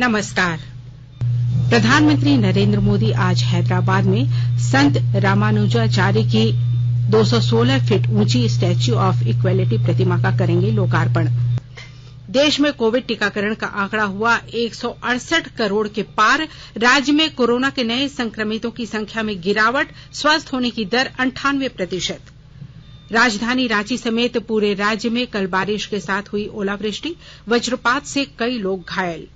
नमस्कार। प्रधानमंत्री नरेंद्र मोदी आज हैदराबाद में संत रामानुजाचार्य की 216 फीट ऊंची स्टैच्यू ऑफ इक्वलिटी प्रतिमा का करेंगे लोकार्पण। देश में कोविड टीकाकरण का आंकड़ा हुआ 168 करोड़ के पार। राज्य में कोरोना के नए संक्रमितों की संख्या में गिरावट। स्वस्थ होने की दर 98%। राजधानी रांची समेत पूरे राज्य में कल बारिश के साथ हुई ओलावृष्टि। वज्रपात से कई लोग घायल।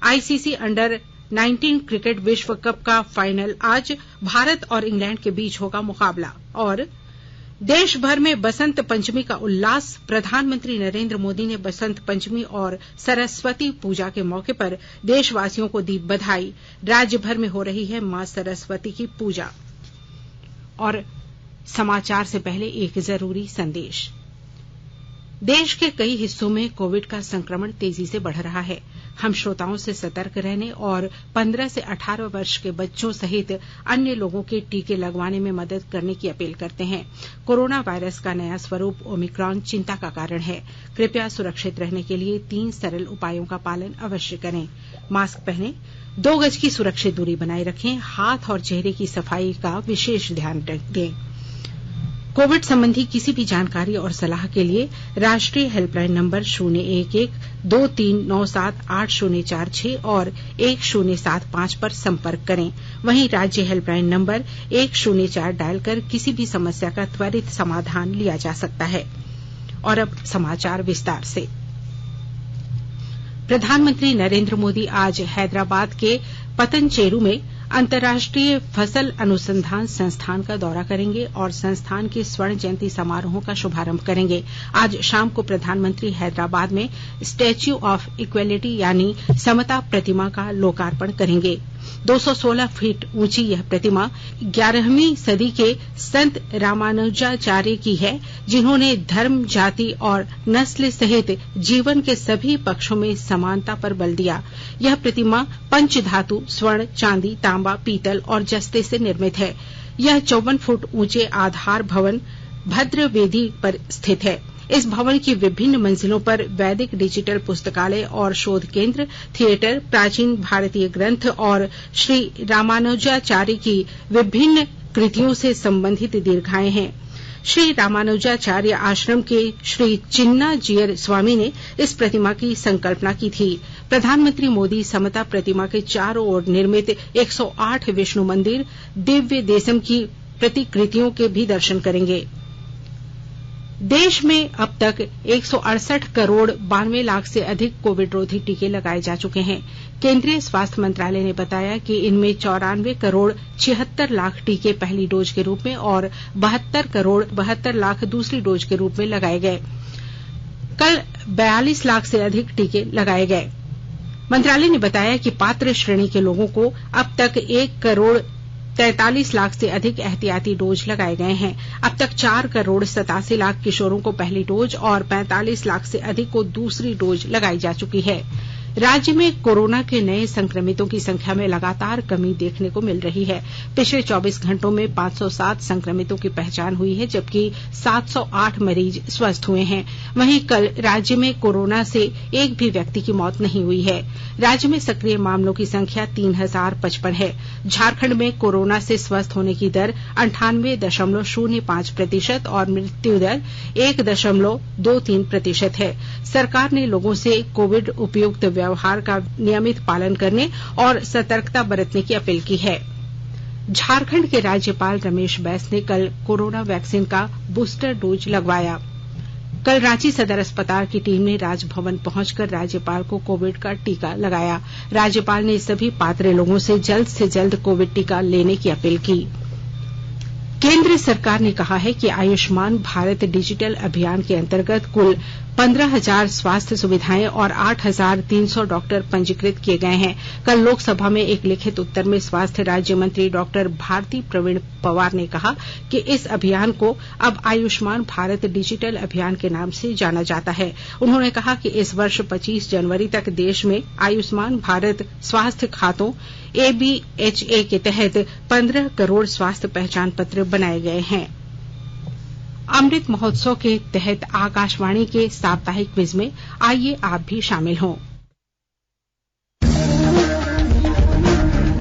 आईसीसी अंडर 19 क्रिकेट विश्व कप का फाइनल आज। भारत और इंग्लैंड के बीच होगा मुकाबला। और देश भर में बसंत पंचमी का उल्लास। प्रधानमंत्री नरेंद्र मोदी ने बसंत पंचमी और सरस्वती पूजा के मौके पर देशवासियों को दी बधाई। राज्य भर में हो रही है मां सरस्वती की पूजा। और समाचार से पहले एक जरूरी संदेश। देश के कई हिस्सों में कोविड का संक्रमण तेजी से बढ़ रहा है। हम श्रोताओं से सतर्क रहने और 15 से 18 वर्ष के बच्चों सहित अन्य लोगों के टीके लगवाने में मदद करने की अपील करते हैं। कोरोना वायरस का नया स्वरूप ओमिक्रॉन चिंता का कारण है। कृपया सुरक्षित रहने के लिए 3 सरल उपायों का पालन अवश्य करें। मास्क पहनें, 2 गज की सुरक्षित दूरी बनाए रखें, हाथ और चेहरे की सफाई का विशेष ध्यान दें। कोविड संबंधी किसी भी जानकारी और सलाह के लिए राष्ट्रीय हेल्पलाइन नंबर 011-2397-8046 और 1075 पर संपर्क करें। वहीं राज्य हेल्पलाइन नंबर 104 डायल कर किसी भी समस्या का त्वरित समाधान लिया जा सकता है। और अब समाचार विस्तार से। प्रधानमंत्री नरेंद्र मोदी आज हैदराबाद के पतनचेरू में अंतर्राष्ट्रीय फसल अनुसंधान संस्थान का दौरा करेंगे और संस्थान के स्वर्ण जयंती समारोहों का शुभारंभ करेंगे। आज शाम को प्रधानमंत्री हैदराबाद में स्टैच्यू ऑफ इक्वलिटी यानी समता प्रतिमा का लोकार्पण करेंगे। 216 फीट ऊंची यह प्रतिमा 11वीं सदी के संत रामानुजाचार्य की है, जिन्होंने धर्म, जाति और नस्ल सहित जीवन के सभी पक्षों में समानता पर बल दिया। यह प्रतिमा पंचधातु स्वर्ण, चांदी, तांबा, पीतल और जस्ते से निर्मित है। यह 54 फुट ऊंचे आधार भवन भद्र वेदी पर स्थित है। इस भवन की विभिन्न मंजिलों पर वैदिक डिजिटल पुस्तकालय और शोध केंद्र, थिएटर, प्राचीन भारतीय ग्रंथ और श्री रामानुजाचार्य की विभिन्न कृतियों से संबंधित दीर्घाएं हैं। श्री रामानुजाचार्य आश्रम के श्री चिन्ना जीयर स्वामी ने इस प्रतिमा की संकल्पना की थी। प्रधानमंत्री मोदी समता प्रतिमा के चारों ओर निर्मित 108 विष्णु मंदिर, दिव्य देशम की प्रतिकृतियों के भी दर्शन करेंगे। देश में अब तक 168 करोड़ 92 लाख से अधिक कोविड रोधी टीके लगाए जा चुके हैं। केंद्रीय स्वास्थ्य मंत्रालय ने बताया कि इनमें 94 करोड़ 76 लाख टीके पहली डोज के रूप में और 72 करोड़ 72 लाख दूसरी डोज के रूप में लगाए गए। कल 42 लाख से अधिक टीके लगाए गए। मंत्रालय ने बताया कि पात्र श्रेणी के लोगों को अब तक 1 करोड़ 43 लाख से अधिक एहतियाती डोज लगाए गए हैं। अब तक 4 करोड़ 87 लाख किशोरों को पहली डोज और 45 लाख से अधिक को दूसरी डोज लगाई जा चुकी है। राज्य में कोरोना के नए संक्रमितों की संख्या में लगातार कमी देखने को मिल रही है। पिछले 24 घंटों में 507 संक्रमितों की पहचान हुई है, जबकि 708 मरीज स्वस्थ हुए हैं। वहीं कल राज्य में कोरोना से एक भी व्यक्ति की मौत नहीं हुई है। राज्य में सक्रिय मामलों की संख्या 3055 है। झारखंड में कोरोना से स्वस्थ होने की दर 98.05% और मृत्यु दर 1.23% है। सरकार ने लोगों से कोविड उपयुक्त व्यवहार का नियमित पालन करने और सतर्कता बरतने की अपील की है। झारखंड के राज्यपाल रमेश बैस ने कल कोरोना वैक्सीन का बूस्टर डोज लगवाया। कल रांची सदर अस्पताल की टीम ने राजभवन पहुंचकर राज्यपाल को कोविड का टीका लगाया। राज्यपाल ने सभी पात्र लोगों से जल्द कोविड टीका लेने की अपील की। केंद्र सरकार ने कहा है कि आयुष्मान भारत डिजिटल अभियान के अंतर्गत कुल 15,000 स्वास्थ्य सुविधाएं और 8,300 डॉक्टर पंजीकृत किए गए हैं। कल लोकसभा में एक लिखित उत्तर में स्वास्थ्य राज्य मंत्री डॉक्टर भारती प्रवीण पवार ने कहा कि इस अभियान को अब आयुष्मान भारत डिजिटल अभियान के नाम से जाना जाता है। उन्होंने कहा कि इस वर्ष 25 जनवरी तक देश में आयुष्मान भारत स्वास्थ्य खातों ABHA के तहत 15 करोड़ स्वास्थ्य पहचान पत्र बनाए गए हैं। अमृत महोत्सव के तहत आकाशवाणी के साप्ताहिक क्विज में आइए आप भी शामिल हों।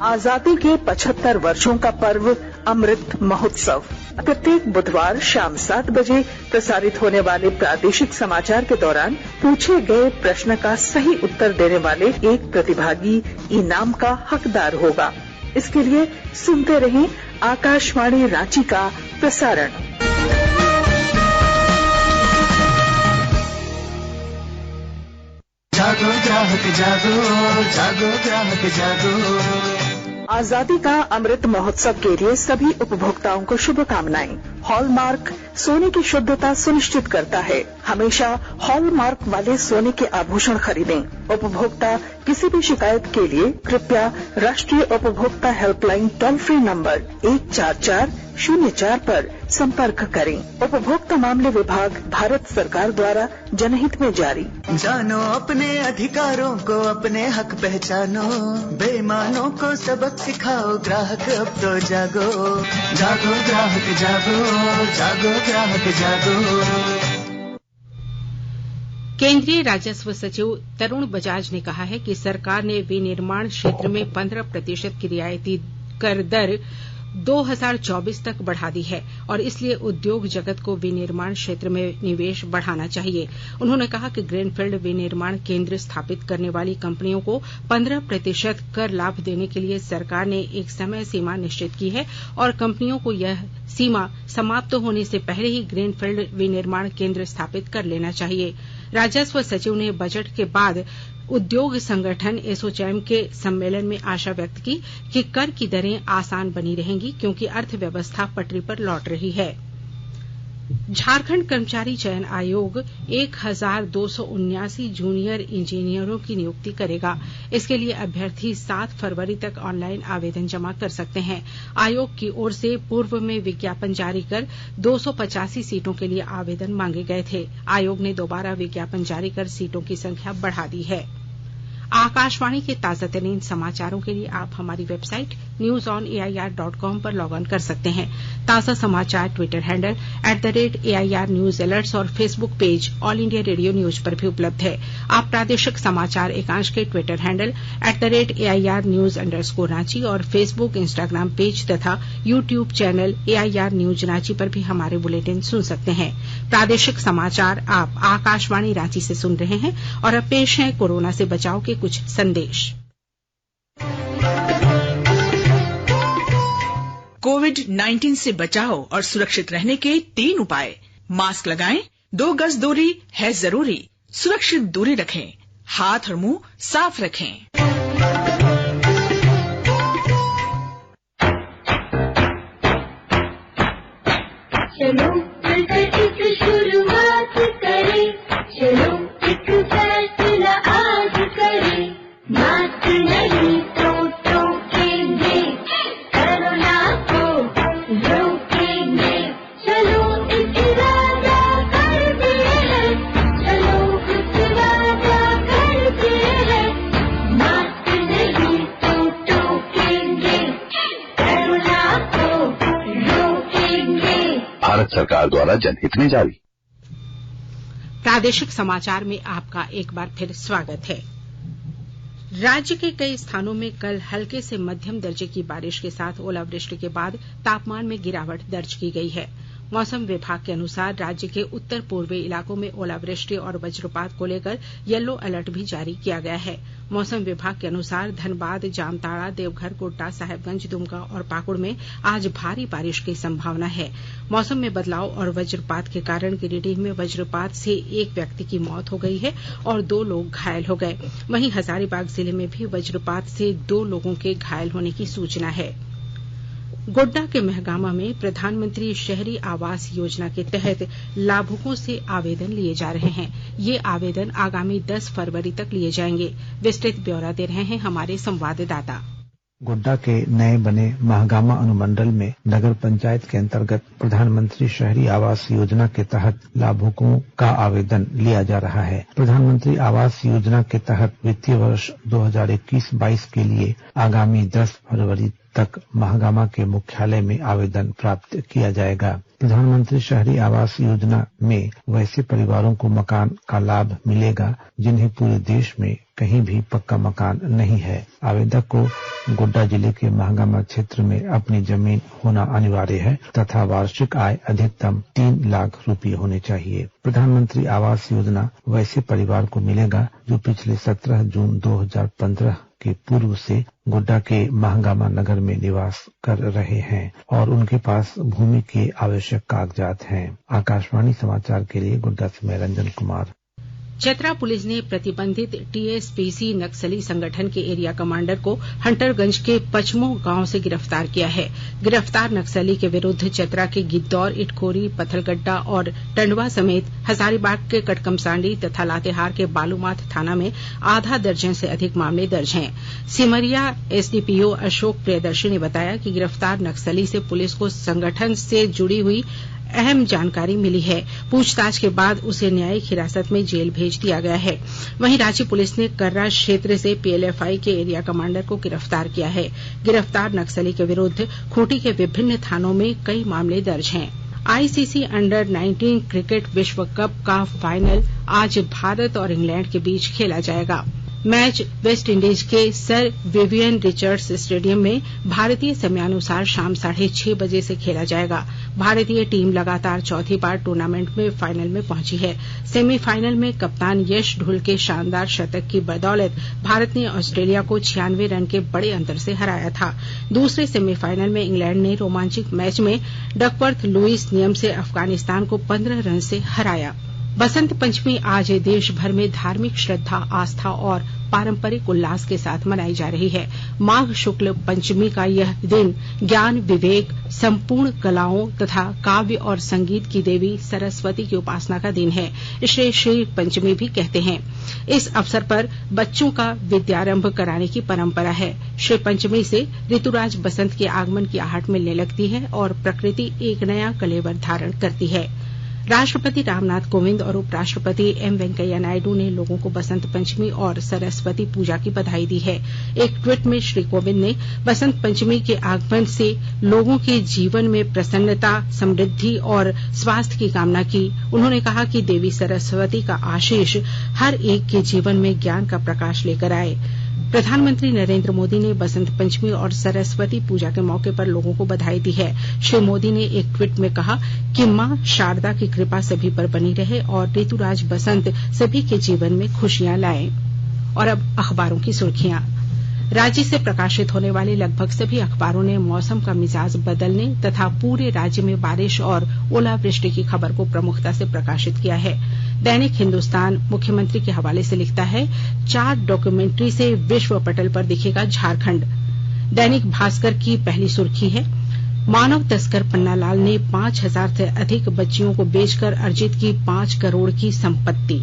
आजादी के 75 वर्षों का पर्व अमृत महोत्सव प्रत्येक बुधवार शाम 7 बजे प्रसारित होने वाले प्रादेशिक समाचार के दौरान पूछे गए प्रश्न का सही उत्तर देने वाले एक प्रतिभागी इनाम का हकदार होगा। इसके लिए सुनते रहें आकाशवाणी रांची का प्रसारण। जागो ग्राहक जागो, जागो ग्राहक जागो। आजादी का अमृत महोत्सव के लिए सभी उपभोक्ताओं को शुभकामनाएं। हॉलमार्क सोने की शुद्धता सुनिश्चित करता है। हमेशा हॉलमार्क वाले सोने के आभूषण खरीदें। उपभोक्ता किसी भी शिकायत के लिए कृपया राष्ट्रीय उपभोक्ता हेल्पलाइन टोल फ्री नंबर 14404 पर संपर्क करें। उपभोक्ता मामले विभाग, भारत सरकार द्वारा जनहित में जारी। जानो अपने अधिकारों को, अपने हक पहचानो, बेईमानों को सबक सिखाओ, ग्राहक अब तो जागो, जागो ग्राहक जागो, जागो ग्राहक जागो। केंद्रीय राजस्व सचिव तरुण बजाज ने कहा है कि सरकार ने विनिर्माण क्षेत्र में 15% की रियायती कर दर 2024 तक बढ़ा दी है और इसलिए उद्योग जगत को विनिर्माण क्षेत्र में निवेश बढ़ाना चाहिए। उन्होंने कहा कि ग्रीनफील्ड विनिर्माण केंद्र स्थापित करने वाली कंपनियों को 15% कर लाभ देने के लिए सरकार ने एक समय सीमा निश्चित की है और कंपनियों को यह सीमा समाप्त होने से पहले ही ग्रीनफील्ड विनिर्माण केंद्र स्थापित कर लेना चाहिए। राजस्व सचिव ने बजट के बाद उद्योग संगठन एसोचैम के सम्मेलन में आशा व्यक्त की कि कर की दरें आसान बनी रहेंगी क्योंकि अर्थव्यवस्था पटरी पर लौट रही है। झारखंड कर्मचारी चयन आयोग 1279 जूनियर इंजीनियरों की नियुक्ति करेगा। इसके लिए अभ्यर्थी 7 फरवरी तक ऑनलाइन आवेदन जमा कर सकते हैं। आयोग की ओर से पूर्व में विज्ञापन जारी कर 285 सीटों के लिए आवेदन मांगे गए थे। आयोग ने दोबारा विज्ञापन जारी कर सीटों की संख्या बढ़ा दी है। आकाशवाणी के ताजा तरीन समाचारों के लिए आप हमारी वेबसाइट newsonair.com पर लॉग ऑन कर सकते हैं। ताजा समाचार Twitter handle @AIR news alerts और Facebook page All India Radio news पर भी उपलब्ध है। आप प्रादेशिक समाचार एकांश के Twitter handle @AIR news _Ranchi और फेसबुक, इंस्टाग्राम पेज तथा YouTube channel AIR news Ranchi पर भी हमारे बुलेटिन सुन सकते हैं। प्रादेशिक समाचार आप आकाशवाणी रांची से सुन रहे हैं और अब पेश है कोरोना से बचाव के कुछ संदेश। कोविड-19 से बचाव और सुरक्षित रहने के 3 उपाय। मास्क लगाएं, 2 गज दूरी है जरूरी, सुरक्षित दूरी रखें, हाथ और मुंह साफ रखें। चलो मिलकर एक शुरुआत करें, चलो एक फैसला आज करें, मास्क नहीं तो टोकेंगे, कोरोना को रोकेंगे, चलो एक इरादा करते हैं, चलो एक इरादा करते हैं, मास्क नहीं तो टोकेंगे, कोरोना को रोकेंगे। भारत सरकार द्वारा जनहित में जारी। प्रादेशिक समाचार में आपका एक बार फिर स्वागत है। राज्य के कई स्थानों में कल हल्के से मध्यम दर्जे की बारिश के साथ ओलावृष्टि के बाद तापमान में गिरावट दर्ज की गई है। मौसम विभाग के अनुसार राज्य के उत्तर पूर्वी इलाकों में ओलावृष्टि और वज्रपात को लेकर येलो अलर्ट भी जारी किया गया है। मौसम विभाग के अनुसार धनबाद, जामताड़ा, देवघर, गोड्डा, साहेबगंज, दुमका और पाकुड़ में आज भारी बारिश की संभावना है। मौसम में बदलाव और वज्रपात के कारण गिरिडीह में वज्रपात से एक व्यक्ति की मौत हो गई है और 2 लोग घायल हो गए। वहीं हजारीबाग जिले में भी वज्रपात से 2 लोगों के घायल होने की सूचना है। गोड्डा के महगामा में प्रधानमंत्री शहरी आवास योजना के तहत लाभुकों से आवेदन लिए जा रहे हैं। ये आवेदन आगामी 10 फरवरी तक लिए जाएंगे। विस्तृत ब्यौरा दे रहे हैं हमारे संवाददाता। गोड्डा के नए बने महगामा अनुमंडल में नगर पंचायत के अंतर्गत प्रधानमंत्री शहरी आवास योजना के तहत लाभुकों का आवेदन लिया जा रहा है। प्रधानमंत्री आवास योजना के तहत वित्तीय वर्ष 2021-22 के लिए आगामी 10 फरवरी तक महगामा के मुख्यालय में आवेदन प्राप्त किया जाएगा। प्रधानमंत्री शहरी आवास योजना में वैसे परिवारों को मकान का लाभ मिलेगा जिन्हें पूरे देश में कहीं भी पक्का मकान नहीं है। आवेदक को गोड्डा जिले के महागामा क्षेत्र में अपनी जमीन होना अनिवार्य है तथा वार्षिक आय अधिकतम 3 लाख रुपये होने चाहिए। प्रधानमंत्री आवास योजना वैसे परिवार को मिलेगा जो पिछले 17 जून 2015 के पूर्व से गोड्डा के महागामा नगर में निवास कर रहे हैं और उनके पास भूमि के आवश्यक कागजात हैं। आकाशवाणी समाचार के लिए गोड्डा से मैं रंजन कुमार। चतरा पुलिस ने प्रतिबंधित टीएसपीसी नक्सली संगठन के एरिया कमांडर को हंटरगंज के पचमो गांव से गिरफ्तार किया है। गिरफ्तार नक्सली के विरुद्ध चतरा के गिद्दौर, इटखोरी, पत्थलगड्डा और टंडवा समेत हजारीबाग के कटकमसांडी तथा लातेहार के बालूमाथ थाना में आधा दर्जन से अधिक मामले दर्ज हैं। सिमरिया एसडीपीओ अशोक प्रियदर्शी ने बताया कि गिरफ्तार नक्सली से पुलिस को संगठन से जुड़ी हुई अहम जानकारी मिली है। पूछताछ के बाद उसे न्यायिक हिरासत में जेल भेज दिया गया है। वहीं रांची पुलिस ने कर्रा क्षेत्र से पीएलएफआई के एरिया कमांडर को गिरफ्तार किया है। गिरफ्तार नक्सली के विरुद्ध खूंटी के विभिन्न थानों में कई मामले दर्ज हैं। आईसीसी अंडर 19 क्रिकेट विश्व कप का फाइनल आज भारत और इंग्लैंड के बीच खेला जाएगा। मैच वेस्ट इंडीज के सर विवियन रिचर्ड्स स्टेडियम में भारतीय समयानुसार शाम 6:30 बजे से खेला जाएगा। भारतीय टीम लगातार चौथी बार टूर्नामेंट में फाइनल में पहुंची है। सेमीफाइनल में कप्तान यश ढुल के शानदार शतक की बदौलत भारत ने ऑस्ट्रेलिया को 96 रन के बड़े अंतर से हराया था। दूसरे सेमीफाइनल में इंग्लैंड ने रोमांचक मैच में डकवर्थ लुईस नियम से अफगानिस्तान को 15 रन से हराया। बसंत पंचमी आज देश भर में धार्मिक श्रद्धा, आस्था और पारंपरिक उल्लास के साथ मनाई जा रही है। माघ शुक्ल पंचमी का यह दिन ज्ञान, विवेक, संपूर्ण कलाओं तथा काव्य और संगीत की देवी सरस्वती की उपासना का दिन है। इसे श्री पंचमी भी कहते हैं। इस अवसर पर बच्चों का विद्यारंभ कराने की परंपरा है। श्री पंचमी से ऋतुराज बसंत के आगमन की आहट मिलने लगती है और प्रकृति एक नया कलेवर धारण करती है। राष्ट्रपति रामनाथ कोविंद और उपराष्ट्रपति एम वेंकैया नायडू ने लोगों को बसंत पंचमी और सरस्वती पूजा की बधाई दी है। एक ट्वीट में श्री कोविंद ने बसंत पंचमी के आगमन से लोगों के जीवन में प्रसन्नता, समृद्धि और स्वास्थ्य की कामना की। उन्होंने कहा कि देवी सरस्वती का आशीष हर एक के जीवन में ज्ञान का प्रकाश लेकर आए। प्रधानमंत्री नरेंद्र मोदी ने बसंत पंचमी और सरस्वती पूजा के मौके पर लोगों को बधाई दी है। श्री मोदी ने एक ट्वीट में कहा कि मां शारदा की कृपा सभी पर बनी रहे और ऋतुराज बसंत सभी के जीवन में खुशियां लाए। और अब अखबारों की सुर्खियां। राज्य से प्रकाशित होने वाले लगभग सभी अखबारों ने मौसम का मिजाज बदलने तथा पूरे राज्य में बारिश और ओलावृष्टि की खबर को प्रमुखता से प्रकाशित किया है। दैनिक हिंदुस्तान मुख्यमंत्री के हवाले से लिखता है, 4 डॉक्यूमेंट्री से विश्व पटल पर दिखेगा झारखंड। दैनिक भास्कर की पहली सुर्खी है, मानव तस्कर पन्नालाल ने 5000 से अधिक बच्चियों को बेचकर अर्जित की 5 करोड़ की संपत्ति।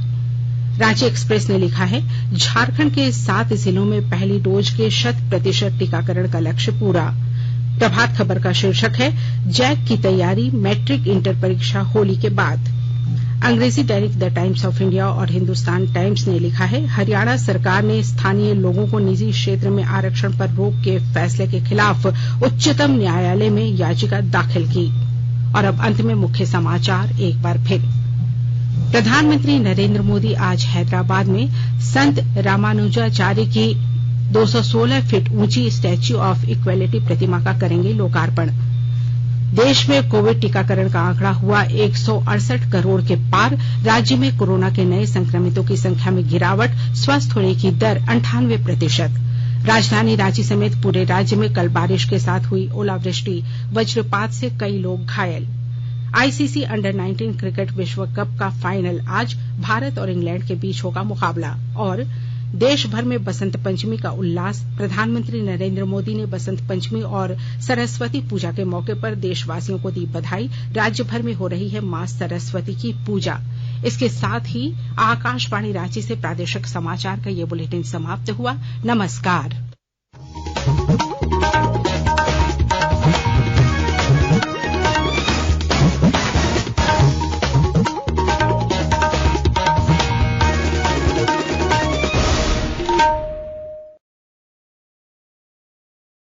रांची एक्सप्रेस ने लिखा है, झारखंड के 7 जिलों में पहली डोज के 100% टीकाकरण का लक्ष्य पूरा। प्रभात खबर का शीर्षक है, जैक की तैयारी, मैट्रिक इंटर परीक्षा होली के बाद। अंग्रेजी दैनिक द टाइम्स ऑफ इंडिया और हिंदुस्तान टाइम्स ने लिखा है, हरियाणा सरकार ने स्थानीय लोगों को निजी क्षेत्र में आरक्षण पर रोक के फैसले के खिलाफ उच्चतम न्यायालय में याचिका दाखिल की। और अब अंत में मुख्य समाचार एक बार फिर। प्रधानमंत्री नरेंद्र मोदी आज हैदराबाद में संत रामानुजाचार्य की 216 फीट ऊंची स्टैच्यू ऑफ इक्वेलिटी प्रतिमा का करेंगे लोकार्पण। देश में कोविड टीकाकरण का आंकड़ा हुआ 168 करोड़ के पार। राज्य में कोरोना के नए संक्रमितों की संख्या में गिरावट, स्वस्थ होने की दर 98%। राजधानी रांची समेत पूरे राज्य में कल बारिश के साथ हुई ओलावृष्टि, वज्रपात से कई लोग घायल। आईसीसी अंडर 19 क्रिकेट विश्व कप का फाइनल आज भारत और इंग्लैंड के बीच होगा मुकाबला। और देश भर में बसंत पंचमी का उल्लास। प्रधानमंत्री नरेंद्र मोदी ने बसंत पंचमी और सरस्वती पूजा के मौके पर देशवासियों को दी बधाई। राज्य भर में हो रही है मां सरस्वती की पूजा। इसके साथ ही आकाशवाणी रांची से प्रादेशिक समाचार का ये बुलेटिन समाप्त हुआ। नमस्कार।